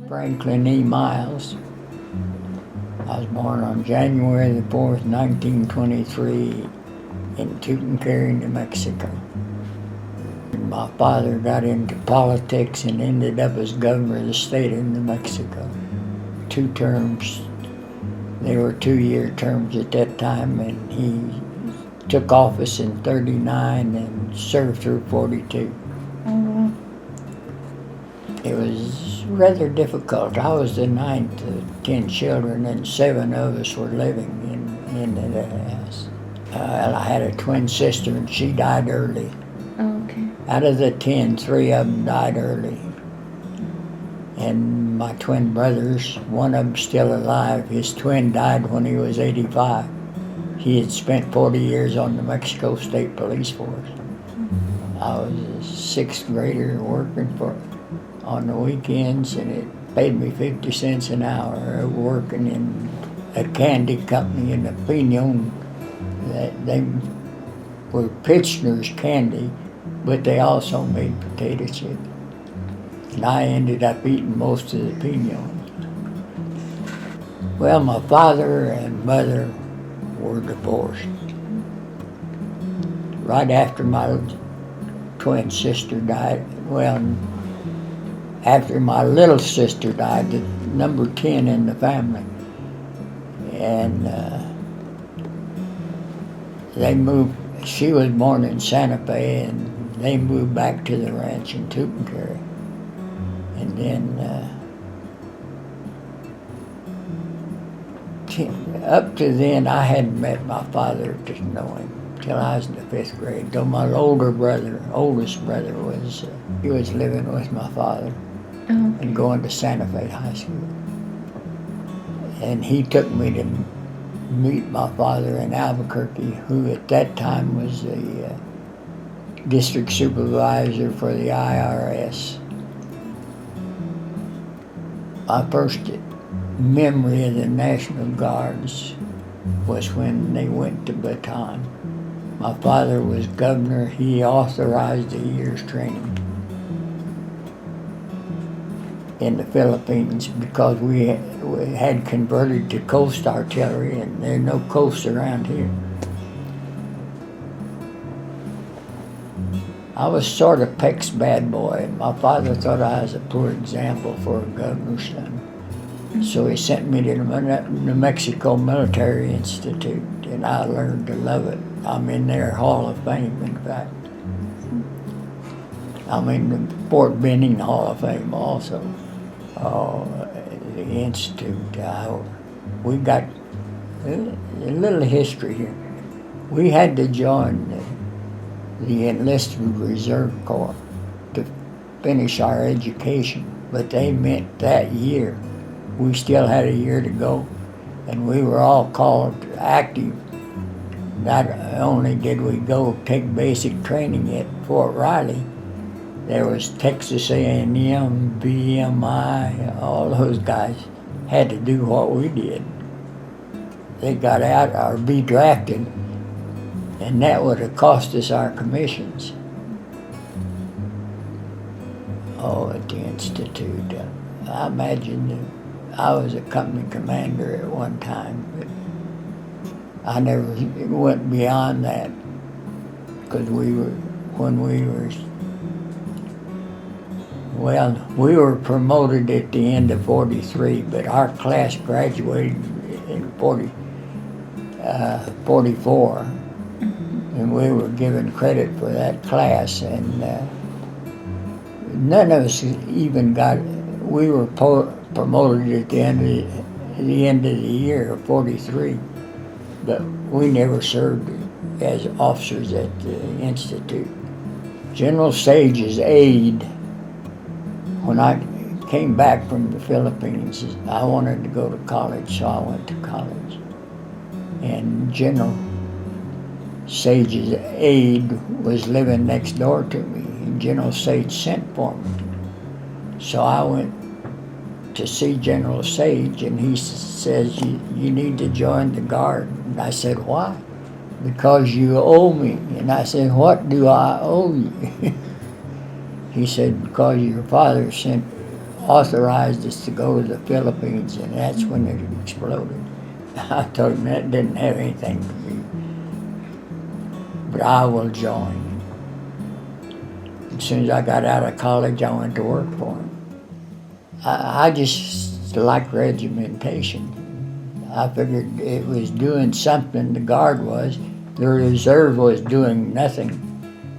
Franklin E. Miles. I was born on January the 4th, 1923 in Tucumcari, New Mexico. My father got into politics and ended up as governor of the state of New Mexico. 2 terms. They were 2-year terms at that time, and he took office in 39 and served through 42. Mm-hmm. It was rather difficult. I was the 9th of 10 children, and 7 of us were living in the house. I had a twin sister, and she died early. Oh, okay. Out of the 10, 3 of them died early. And my twin brothers, one of them still alive. His twin died when he was 85. He had spent 40 years on the Mexico State Police Force. I was a 6th grader working on the weekends, and it paid me 50 cents an hour working in a candy company in the Pinon. They were Pitchner's candy, but they also made potato chips. And I ended up eating most of the Pinon. Well, my father and mother were divorced. Right after my twin sister died, well, after my little sister died, the number 10 in the family. And they moved, she was born in Santa Fe, and they moved back to the ranch in Tucumcari. And then up to then, I hadn't met my father to know him till I was in the 5th grade. Though my oldest brother he was living with my father. Oh, okay. And going to Santa Fe High School. And he took me to meet my father in Albuquerque, who at that time was the district supervisor for the IRS. My first memory of the National Guards was when they went to Bataan. My father was governor. He authorized a year's training in the Philippines because we had converted to coast artillery, and there are no coasts around here. I was sort of Peck's bad boy. My father thought I was a poor example for a governor's son. So he sent me to the New Mexico Military Institute, and I learned to love it. I'm in their Hall of Fame, in fact. I'm in the Fort Benning Hall of Fame also. The Institute. We got a little history here. We had to join the enlisted reserve corps to finish our education, but they meant that year. We still had a year to go, and we were all called active. Not only did we go take basic training at Fort Riley, there was Texas A&M, VMI, all those guys had to do what we did. They got out or be drafted, and that would have cost us our commissions. Oh, at the Institute. I imagine that I was a company commander at one time, but I never went beyond that because when we were promoted at the end of 43, but our class graduated in 44, and we were given credit for that class, and none of us even we were promoted at the end of the year of 43, but we never served as officers at the Institute. General Sage's aide, when I came back from the Philippines, I wanted to go to college, so I went to college. And General Sage's aide was living next door to me, and General Sage sent for me. So I went to see General Sage, and he says, you need to join the Guard. And I said, why? Because you owe me. And I said, what do I owe you? He said, because your father sent authorized us to go to the Philippines, and that's when it exploded. I told him that didn't have anything to do, but I will join. As soon as I got out of college, I went to work for him. I just like regimentation. I figured it was doing something, the Guard was. The reserve was doing nothing,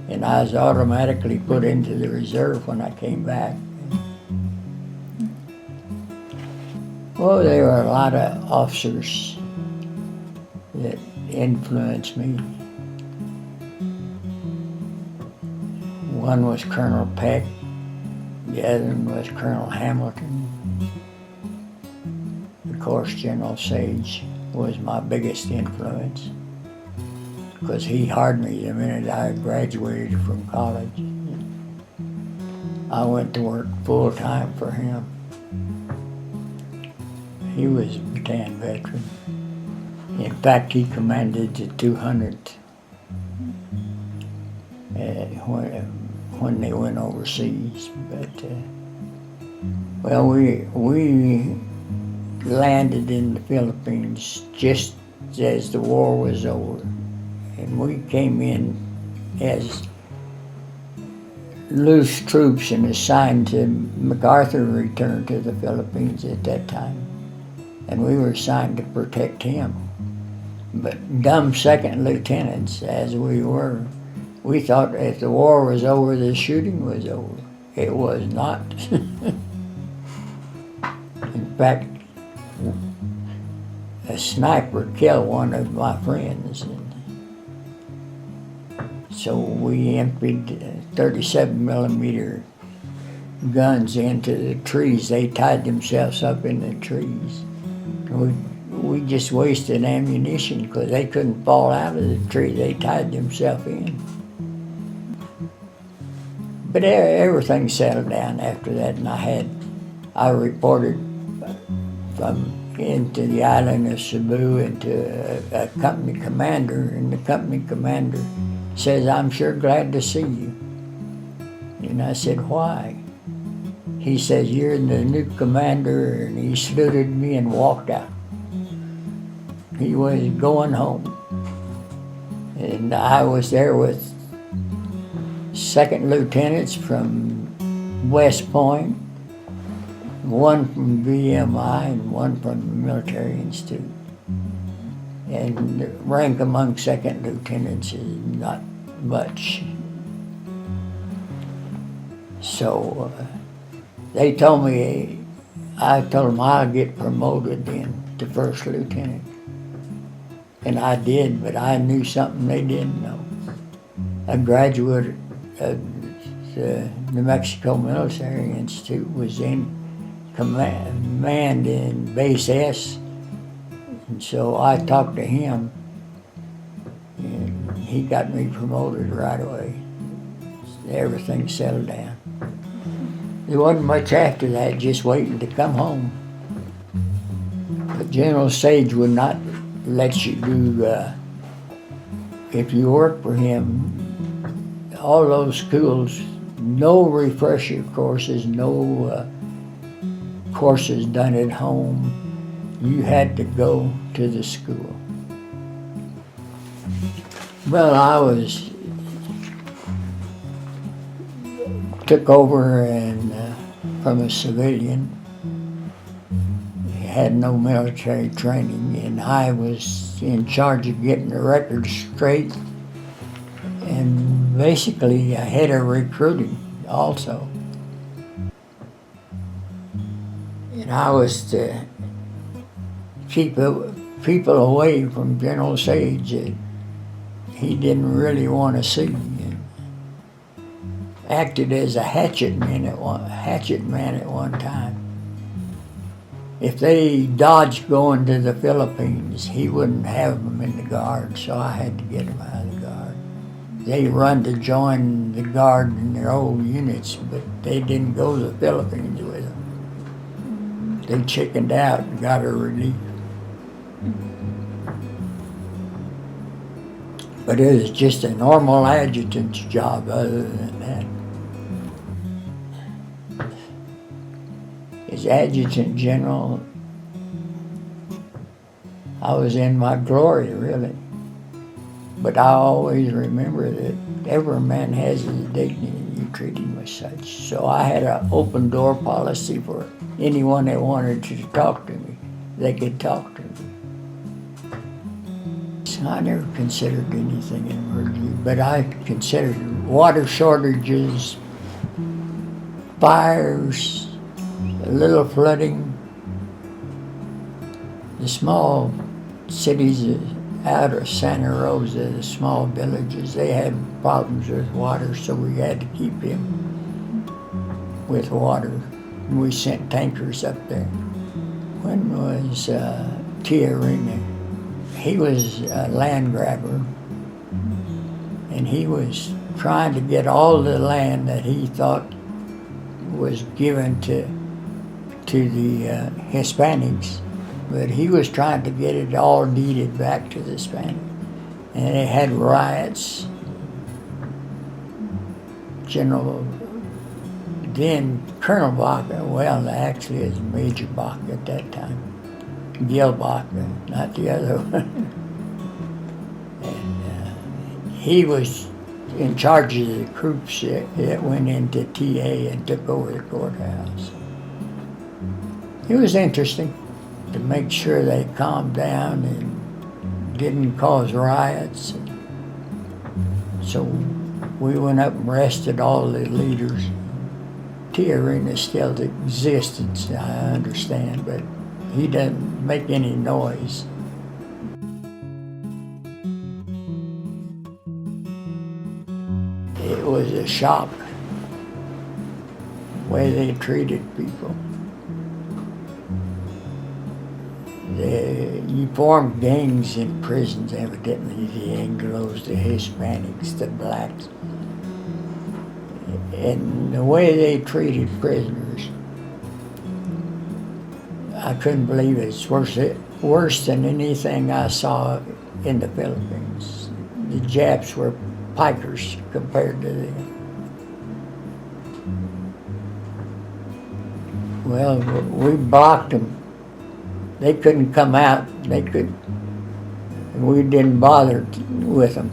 and I was automatically put into the reserve when I came back. Well, there were a lot of officers that influenced me. One was Colonel Peck, the other one was Colonel Hamilton. Of course, General Sage was my biggest influence because he hired me the minute I graduated from college. I went to work full time for him. He was a battalion veteran. In fact, he commanded the 200th when they went overseas. But well, we landed in the Philippines just as the war was over, and we came in as loose troops and assigned to MacArthur returned to the Philippines at that time, and we were assigned to protect him. But dumb second lieutenants as we were, we thought if the war was over, the shooting was over. It was not. In fact, a sniper killed one of my friends. And so we emptied 37 millimeter guns into the trees. They tied themselves up in the trees. We just wasted ammunition because they couldn't fall out of the tree. They tied themselves in. But everything settled down after that, and I reported from into the island of Cebu into a company commander, and the company commander says, "I'm sure glad to see you." And I said, "Why?" He says, "You're the new commander," and he saluted me and walked out. He was going home. And I was there with second lieutenants from West Point, one from VMI and one from the Military Institute. And the rank among second lieutenants is not much. So they told me, I told them I'll get promoted then to first lieutenant. And I did, but I knew something they didn't know. A graduate of the New Mexico Military Institute was in command in Base S, and so I talked to him, and he got me promoted right away. Everything settled down. There wasn't much after that, just waiting to come home. But General Sage would not let you do, if you work for him, all those schools, no refresher courses, no courses done at home. You had to go to the school. Well, took over and from a civilian. Had no military training, and I was in charge of getting the records straight and basically a head of recruiting also. And I was to keep people away from General Sage that he didn't really want to see. Acted as a hatchet man at one time. If they dodged going to the Philippines, he wouldn't have them in the Guard, so I had to get them out of the Guard. They run to join the Guard in their old units, but they didn't go to the Philippines with them. They chickened out and got a relief. But it was just a normal adjutant's job other than that. as Adjutant General, I was in my glory, really. But I always remember that every man has his dignity, and you treat him as such. So I had an open door policy for anyone that wanted to talk to me. They could talk to me. So I never considered anything an emergency, but I considered water shortages, fires, a little flooding. The small cities out of Santa Rosa, the small villages, they had problems with water, so we had to keep him with water. And we sent tankers up there. When was Tiarina? He was a land grabber, and he was trying to get all the land that he thought was given to the Hispanics. But he was trying to get it all deeded back to the Hispanic. And it had riots. Then Colonel Baca, well, actually it was Major Baca at that time. Gil Baca, not the other one. And he was in charge of the troops that went into TA and took over the courthouse. It was interesting to make sure they calmed down and didn't cause riots. So we went up and arrested all the leaders. Tiarina still exists, I understand, but he doesn't make any noise. It was a shock, the way they treated people. You formed gangs in prisons, evidently, the Anglos, the Hispanics, the blacks. And the way they treated prisoners, I couldn't believe it. It's worse than anything I saw in the Philippines. The Japs were pikers compared to them. Well, we blocked them. They couldn't come out. We didn't bother with them.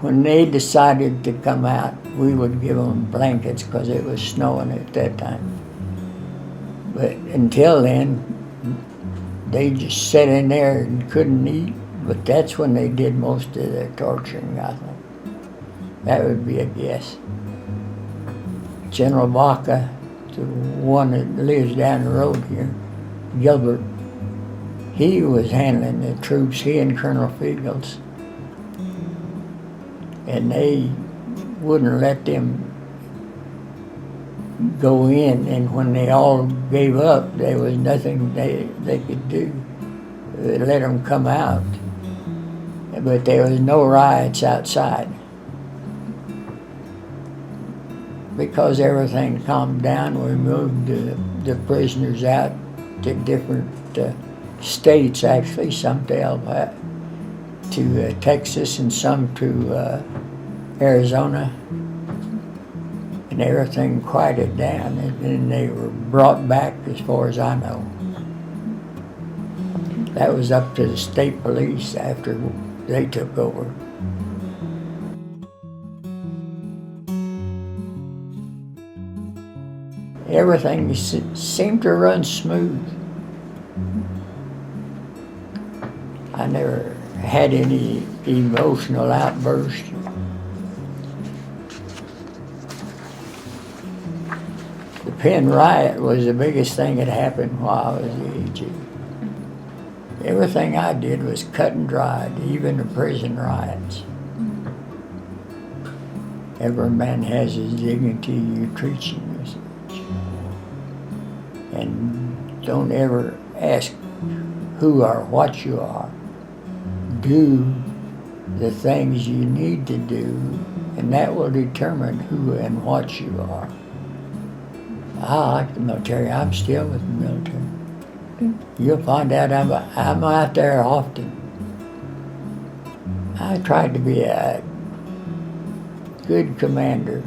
When they decided to come out, we would give them blankets because it was snowing at that time. But until then, they just sat in there and couldn't eat. But that's when they did most of their torturing, I think. That would be a guess. General Baca, the one that lives down the road here, Gilbert, he was handling the troops, he and Colonel Fiegels. And they wouldn't let them go in, and when they all gave up, there was nothing they could do. They let them come out, but there was no riots outside. Because everything calmed down, we moved the prisoners out to different states, actually, some to Texas and some to Arizona, and everything quieted down, and then they were brought back, as far as I know. That was up to the state police after they took over. Everything seemed to run smooth. I never had any emotional outbursts. The Penn riot was the biggest thing that happened while I was the AG. Everything I did was cut and dried, even the prison riots. Every man has his dignity, you treat him as such. And don't ever ask who or what you are. Do the things you need to do, and that will determine who and what you are. I like the military. I'm still with the military. You'll find out I'm out there often. I tried to be a good commander.